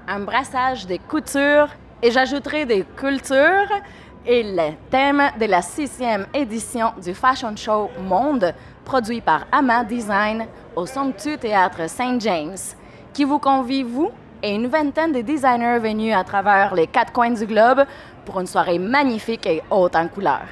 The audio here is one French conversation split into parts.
un brassage des coutures et j'ajouterai des cultures et le thème de la 6e édition du Fashion Show Monde produit par Ama Design au Somptueux Théâtre Saint James, qui vous convie, vous et une vingtaine de designers venus à travers les 4 coins du globe pour une soirée magnifique et haute en couleurs.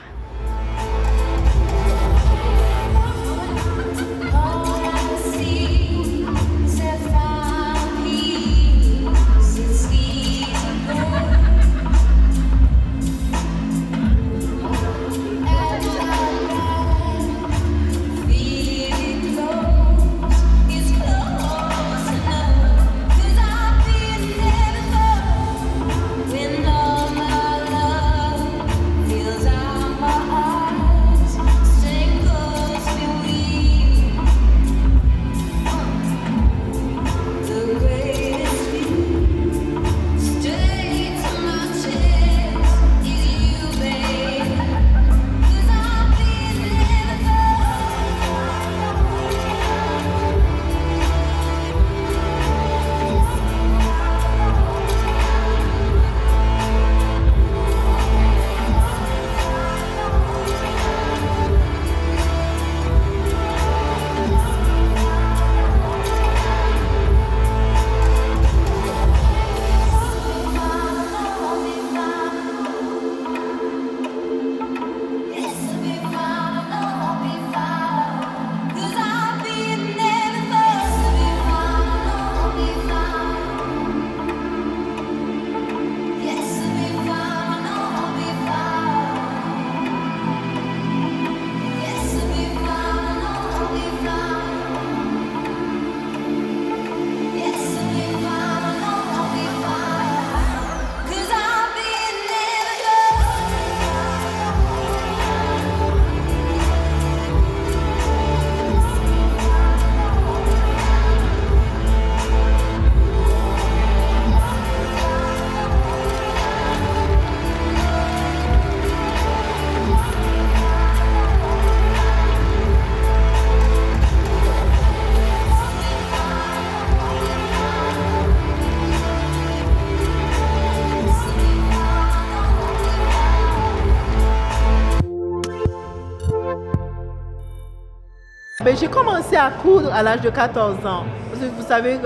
J'ai commencé à coudre à l'âge de 14 ans. Vous savez,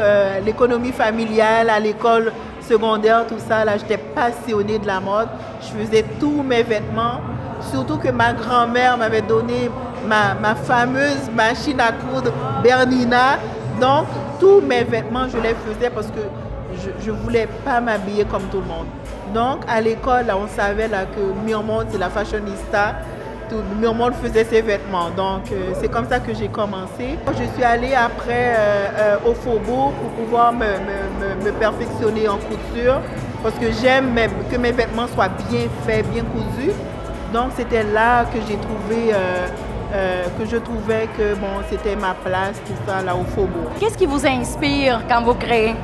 l'économie familiale, à l'école secondaire, tout ça, là, j'étais passionnée de la mode. Je faisais tous mes vêtements, surtout que ma grand-mère m'avait donné ma fameuse machine à coudre Bernina. Donc, tous mes vêtements, je les faisais parce que je ne voulais pas m'habiller comme tout le monde. Donc, à l'école, là, on savait là, que Myrmonde, c'est la fashionista. Tout le monde faisait ses vêtements, donc c'est comme ça que j'ai commencé. Je suis allée après au Faubourg pour pouvoir me perfectionner en couture parce que j'aime que mes vêtements soient bien faits, bien cousus. Donc c'était là que j'ai trouvé, que je trouvais que bon, c'était ma place, tout ça, là au Faubourg. Qu'est-ce qui vous inspire quand vous créez?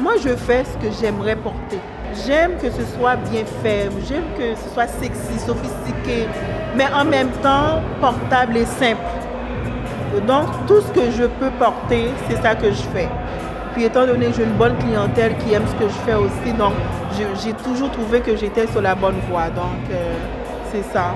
Moi, je fais ce que j'aimerais porter. J'aime que ce soit bien fait, j'aime que ce soit sexy, sophistiqué, mais en même temps portable et simple. Donc tout ce que je peux porter, c'est ça que je fais. Puis étant donné que j'ai une bonne clientèle qui aime ce que je fais aussi, donc j'ai toujours trouvé que j'étais sur la bonne voie. Donc c'est ça.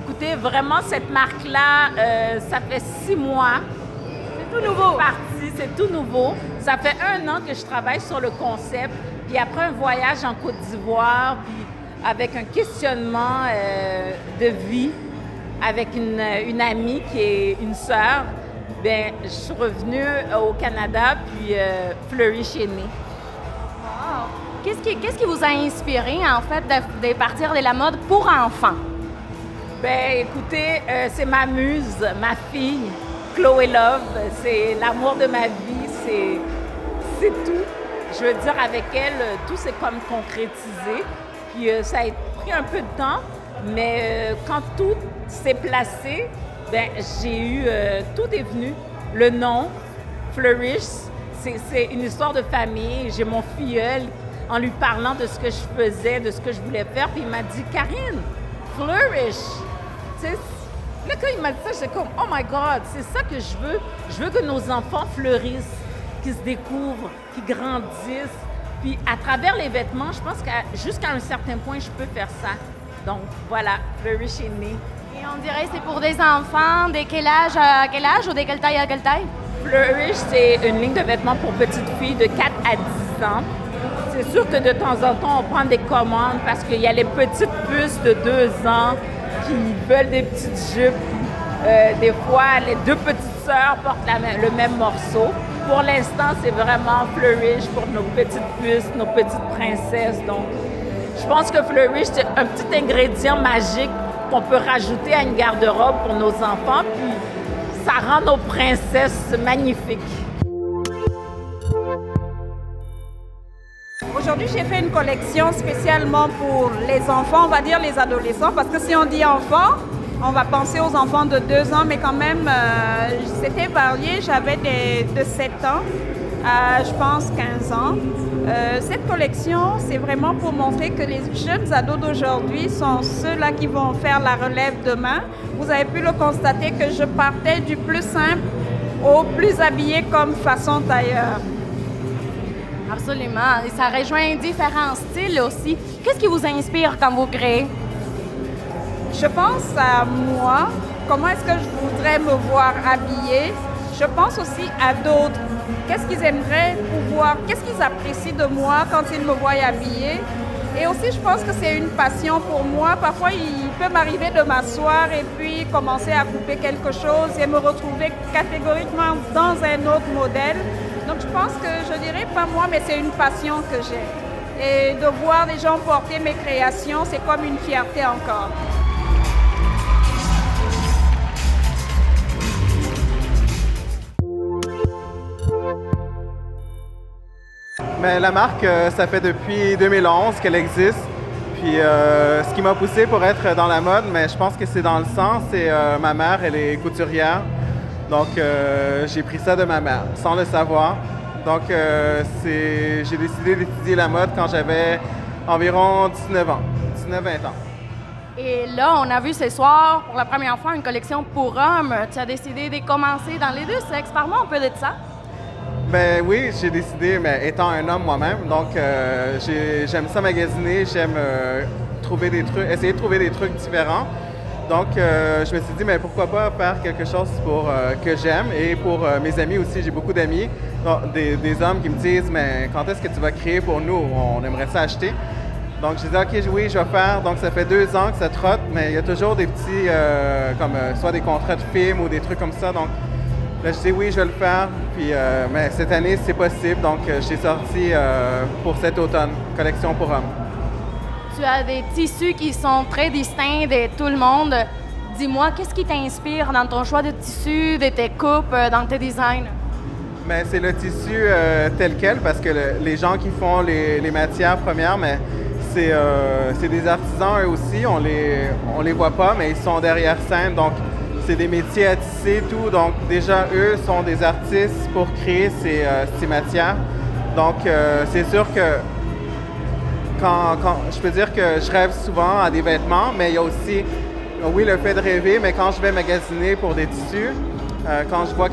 Écoutez, vraiment, cette marque-là, ça fait 6 mois. C'est tout nouveau. C'est tout nouveau. Ça fait 1 an que je travaille sur le concept. Puis après un voyage en Côte d'Ivoire, puis avec un questionnement de vie avec une amie qui est une sœur, ben, je suis revenue au Canada, puis Flourish est née. Wow. Qu'est-ce qui vous a inspiré, en fait, de partir de la mode pour enfants? Ben, écoutez, c'est ma muse, ma fille, Chloé Love. C'est l'amour de ma vie, c'est tout. Je veux dire, avec elle, tout s'est comme concrétisé. Puis ça a pris un peu de temps, mais quand tout s'est placé, ben, j'ai eu, tout est venu. Le nom, Flourish, c'est une histoire de famille. J'ai mon filleul en lui parlant de ce que je faisais, de ce que je voulais faire, puis il m'a dit, Karine, Flourish. T'sais, là, quand il m'a dit ça, j'étais comme, oh my God, c'est ça que je veux. Je veux que nos enfants fleurissent, qu'ils se découvrent, qu'ils grandissent. Puis à travers les vêtements, je pense qu'à jusqu'à un certain point, je peux faire ça. Donc voilà, Flourish est né. Et on dirait que c'est pour des enfants, de quel âge à quel âge ou de quelle taille à quelle taille? Flourish, c'est une ligne de vêtements pour petites filles de 4 à 10 ans. C'est sûr que de temps en temps, on prend des commandes parce qu'il y a les petites puces de 2 ans qui veulent des petites jupes. Des fois, les 2 petites sœurs portent le même morceau. Pour l'instant, c'est vraiment Flourish pour nos petites puces, nos petites princesses. Donc, je pense que Flourish, c'est un petit ingrédient magique qu'on peut rajouter à une garde-robe pour nos enfants. Puis, ça rend nos princesses magnifiques. Aujourd'hui, j'ai fait une collection spécialement pour les enfants, on va dire les adolescents, parce que si on dit enfants, on va penser aux enfants de 2 ans, mais quand même, c'était varié. J'avais de 7 ans à, je pense, 15 ans. Cette collection, c'est vraiment pour montrer que les jeunes ados d'aujourd'hui sont ceux-là qui vont faire la relève demain. Vous avez pu le constater que je partais du plus simple au plus habillé comme façon tailleur. Absolument. Et ça rejoint différents styles aussi. Qu'est-ce qui vous inspire quand vous créez? Je pense à moi, comment est-ce que je voudrais me voir habillée. Je pense aussi à d'autres. Qu'est-ce qu'ils aimeraient pouvoir, qu'est-ce qu'ils apprécient de moi quand ils me voient habillée. Et aussi, je pense que c'est une passion pour moi. Parfois, il peut m'arriver de m'asseoir et puis commencer à couper quelque chose et me retrouver catégoriquement dans un autre modèle. Donc, je pense que je dirais pas moi, mais c'est une passion que j'ai. Et de voir les gens porter mes créations, c'est comme une fierté encore. Mais la marque, ça fait depuis 2011 qu'elle existe. Puis ce qui m'a poussé pour être dans la mode, mais je pense que c'est dans le sang, c'est ma mère, elle est couturière. Donc j'ai pris ça de ma mère, sans le savoir. Donc j'ai décidé d'étudier la mode quand j'avais environ 19 ans, 19-20 ans. Et là, on a vu ce soir, pour la première fois, une collection pour hommes. Tu as décidé de commencer dans les 2 sexes. Parle-moi un peu de ça. Ben oui, j'ai décidé, mais étant un homme moi-même, donc j'aime ça magasiner, j'aime trouver des trucs, essayer de trouver des trucs différents. Donc je me suis dit, mais pourquoi pas faire quelque chose pour que j'aime et pour mes amis aussi. J'ai beaucoup d'amis, des hommes qui me disent, mais quand est-ce que tu vas créer pour nous? On aimerait ça acheter. Donc je disais, OK, oui, je vais faire. Donc ça fait 2 ans que ça trotte, mais il y a toujours des petits, comme soit des contrats de films ou des trucs comme ça. Donc là, je dis oui, je vais le faire. Puis, mais cette année, c'est possible. Donc, j'ai sorti pour cet automne, collection pour hommes. Tu as des tissus qui sont très distincts de tout le monde. Dis-moi, qu'est-ce qui t'inspire dans ton choix de tissus, de tes coupes, dans tes designs? Mais c'est le tissu tel quel, parce que les gens qui font les matières premières, mais c'est des artisans eux aussi. On les voit pas, mais ils sont derrière scène. Donc, c'est des métiers à tisser, tout. Donc, déjà, eux sont des artistes pour créer ces matières. Donc, c'est sûr que je peux dire que je rêve souvent à des vêtements, mais il y a aussi, oui, le fait de rêver, mais quand je vais magasiner pour des tissus, quand je vois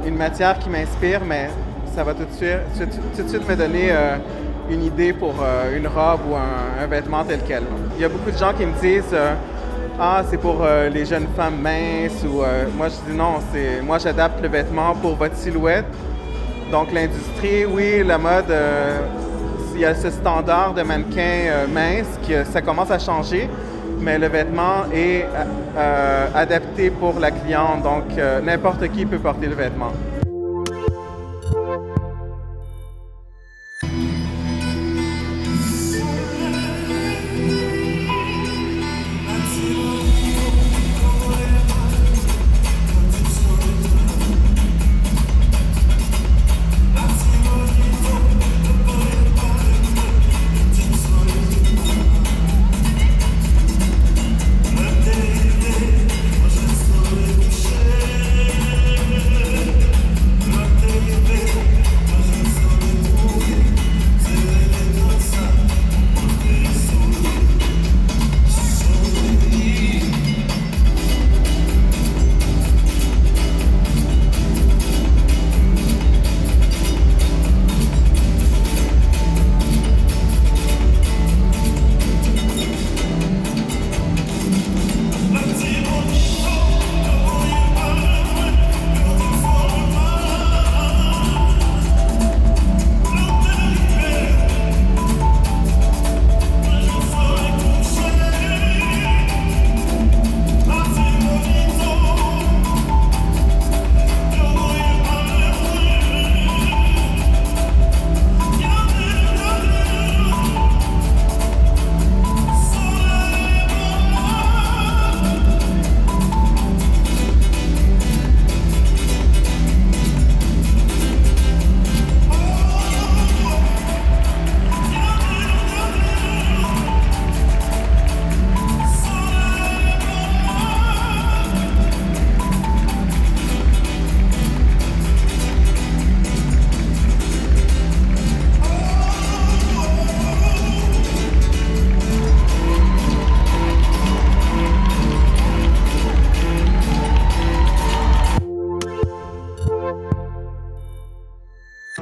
une matière qui m'inspire, mais ça va tout de suite me donner une idée pour une robe ou un vêtement tel quel. Il y a beaucoup de gens qui me disent ah, c'est pour les jeunes femmes minces ou moi je dis non, moi j'adapte le vêtement pour votre silhouette. Donc l'industrie, oui, la mode, il y a ce standard de mannequin mince que ça commence à changer, mais le vêtement est adapté pour la cliente, donc n'importe qui peut porter le vêtement.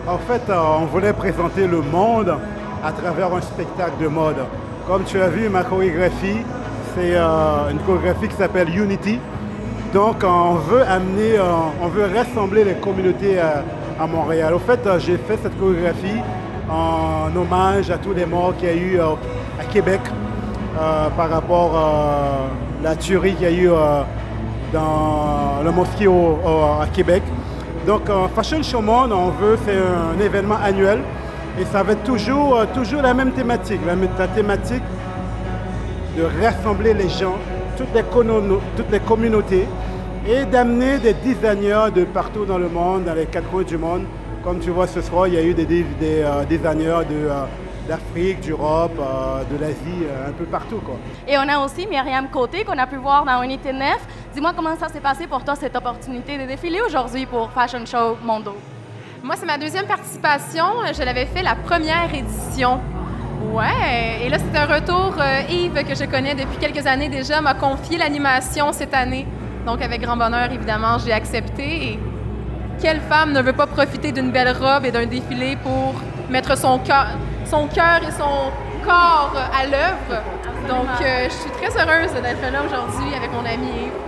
En fait, on voulait présenter le monde à travers un spectacle de mode. Comme tu as vu, ma chorégraphie, c'est une chorégraphie qui s'appelle Unity. Donc, on veut rassembler les communautés à Montréal. Au fait, j'ai fait cette chorégraphie en hommage à tous les morts qu'il y a eu à Québec par rapport à la tuerie qu'il y a eu dans le mosquée à Québec. Donc, Fashion Show Monde, c'est un événement annuel et ça va être toujours la même thématique, la thématique de rassembler les gens, toutes les communautés et d'amener des designers de partout dans le monde, dans les 4 coins du monde. Comme tu vois ce soir, il y a eu des designers d'Afrique, d'Europe, de l'Asie, un peu partout, quoi. Et on a aussi Myriam Côté qu'on a pu voir dans Unité 9. Dis-moi comment ça s'est passé pour toi, cette opportunité de défiler aujourd'hui pour Fashion Show Mondo. Moi, c'est ma deuxième participation. Je l'avais fait la première édition. Ouais, et là, c'est un retour. Yves, que je connais depuis quelques années déjà, m'a confié l'animation cette année. Donc, avec grand bonheur, évidemment, j'ai accepté. Et quelle femme ne veut pas profiter d'une belle robe et d'un défilé pour mettre son cœur et son corps à l'œuvre? Donc, je suis très heureuse d'être là aujourd'hui avec mon ami Yves.